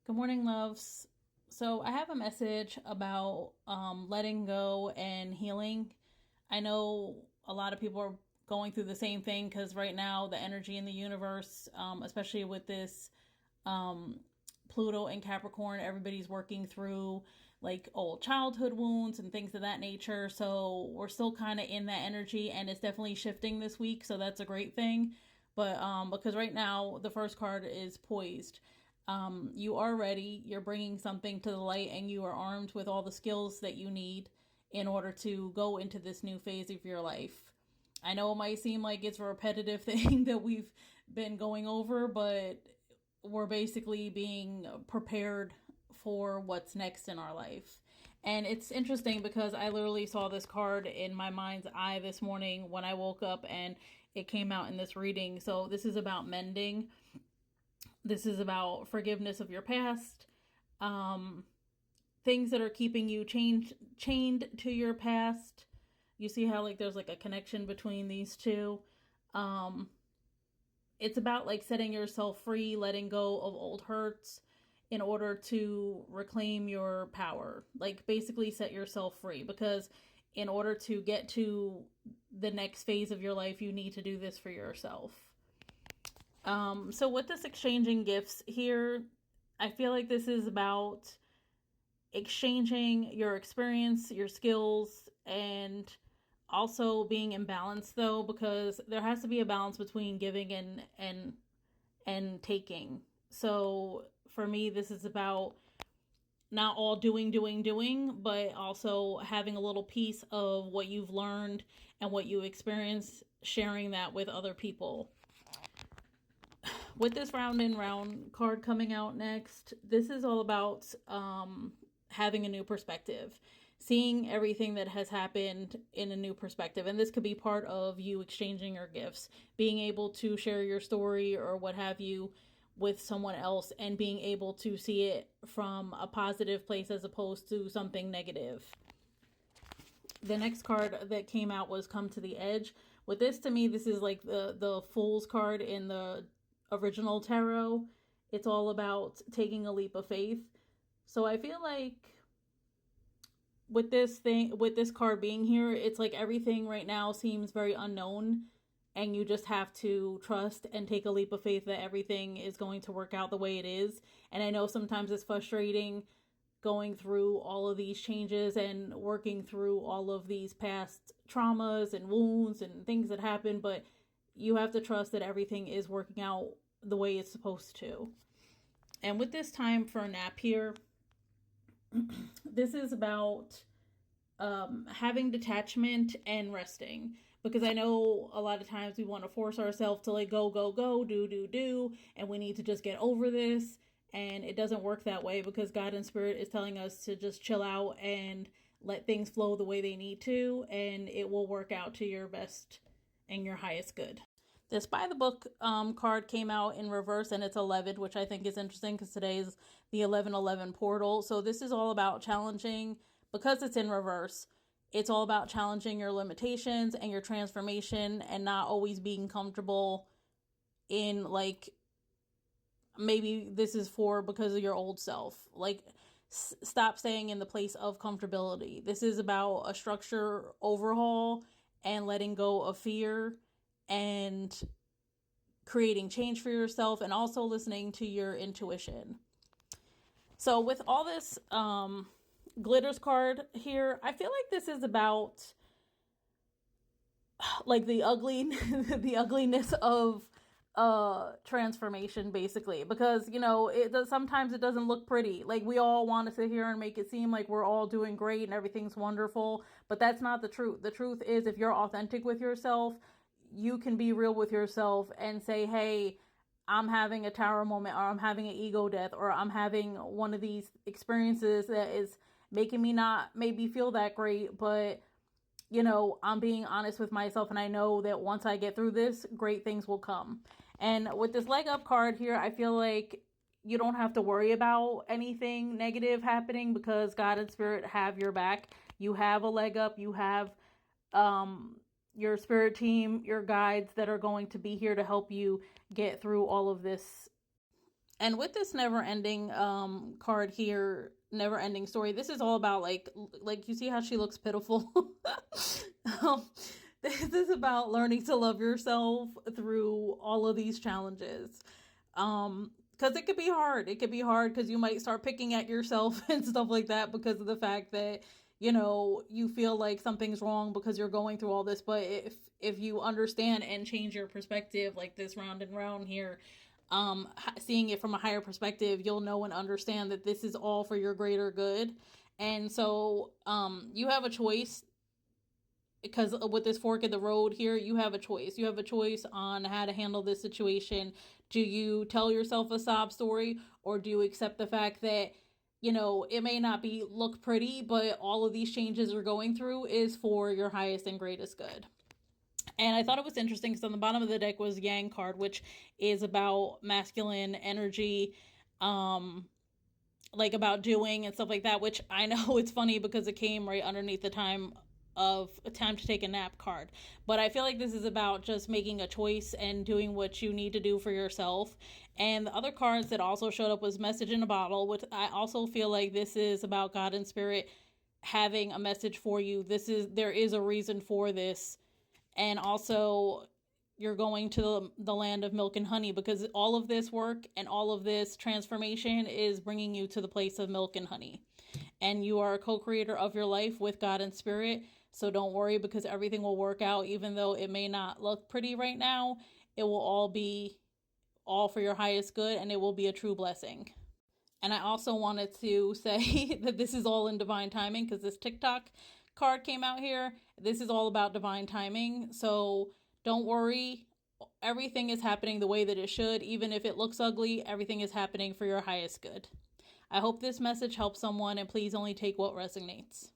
Good morning, loves. So, I have a message about letting go and healing. I know a lot of people are going through the same thing because right now, the energy in the universe, especially with this um, Pluto and Capricorn, everybody's working through like old childhood wounds and things of that nature. So, we're still kind of in that energy and it's definitely shifting this week. So, that's a great thing. But because right now, the first card is poised. You are ready, you're bringing something to the light, and you are armed with all the skills that you need in order to go into this new phase of your life. I know it might seem like it's a repetitive thing that we've been going over, but we're basically being prepared for what's next in our life. And it's interesting because I literally saw this card in my mind's eye this morning when I woke up and it came out in this reading. So, this is about mending. This is about forgiveness of your past, um, things that are keeping you chained to your past. You see how like there's like a connection between these two. Um, it's about like setting yourself free, letting go of old hurts in order to reclaim your power. Like basically set yourself free because in order to get to the next phase of your life, you need to do this for yourself. So with this exchanging gifts here, I feel like this is about exchanging your experience, your skills, and also being in balance though, because there has to be a balance between giving and taking. So for me, this is about not all doing, but also having a little piece of what you've learned and what you experienced, sharing that with other people. With this round and round card coming out next, this is all about having a new perspective, seeing everything that has happened in a new perspective. And this could be part of you exchanging your gifts, being able to share your story or what have you with someone else and being able to see it from a positive place as opposed to something negative. The next card that came out was Come to the Edge. With this, to me, this is like the Fool's card in the original tarot. It's all about taking a leap of faith. So I feel like with this card being here, it's like everything right now seems very unknown and you just have to trust and take a leap of faith that everything is going to work out the way it is. And I know sometimes it's frustrating going through all of these changes and working through all of these past traumas and wounds and things that happen, but you have to trust that everything is working out the way it's supposed to. And with this time for a nap here, this is about having detachment and resting. Because I know a lot of times we want to force ourselves to like go, do, and we need to just get over this. And it doesn't work that way because God and Spirit is telling us to just chill out and let things flow the way they need to, and it will work out to your best and your highest good. This by the book card came out in reverse and it's 11, which I think is interesting because today is the 1111 portal. So this is all about challenging, because it's in reverse, it's all about challenging your limitations and your transformation and not always being comfortable in like, maybe this is for because of your old self. Like, stop staying in the place of comfortability. This is about a structure overhaul and letting go of fear and creating change for yourself and also listening to your intuition. So with all this glitters card here, I feel like this is about like the the ugliness of transformation, basically, because you know it does, sometimes it doesn't look pretty. Like we all want to sit here and make it seem like we're all doing great and everything's wonderful, but that's not the truth. The truth is, if you're authentic with yourself, you can be real with yourself and say, hey, I'm having a tower moment, or I'm having an ego death, or I'm having one of these experiences that is making me not maybe feel that great, but you know, I'm being honest with myself and I know that once I get through this, great things will come. And with this leg up card here, I feel like you don't have to worry about anything negative happening because God and Spirit have your back. You have a leg up. You have your spirit team, your guides that are going to be here to help you get through all of this And with this never ending card here, never ending story, this is all about like you see how she looks pitiful. um, this is about learning to love yourself through all of these challenges. Because it could be hard. It could be hard because you might start picking at yourself and stuff like that because of the fact that you feel like something's wrong because you're going through all this. But if you understand and change your perspective, like this round and round here, seeing it from a higher perspective, you'll know and understand that this is all for your greater good. And so you have a choice, because with this fork in the road here, you have a choice. You have a choice on how to handle this situation. Do you tell yourself a sob story, or do you accept the fact that it may not be look pretty, but all of these changes you're going through is for your highest and greatest good. And I thought it was interesting because on the bottom of the deck was Yang card, which is about masculine energy, um, like about doing and stuff like that. Which I know it's funny because it came right underneath the time of a time to take a nap card. But I feel like this is about just making a choice and doing what you need to do for yourself. And the other cards that also showed up was message in a bottle, which I also feel like this is about God and spirit having a message for you. There is a reason for this. And also you're going to the land of milk and honey, because all of this work and all of this transformation is bringing you to the place of milk and honey. And you are a co-creator of your life with God and spirit. So don't worry, because everything will work out. Even though it may not look pretty right now, it will all be all for your highest good, and it will be a true blessing. And I also wanted to say that this is all in divine timing, because this TikTok card came out here. This is all about divine timing. So don't worry. Everything is happening the way that it should. Even if it looks ugly, everything is happening for your highest good. I hope this message helps someone, and please only take what resonates.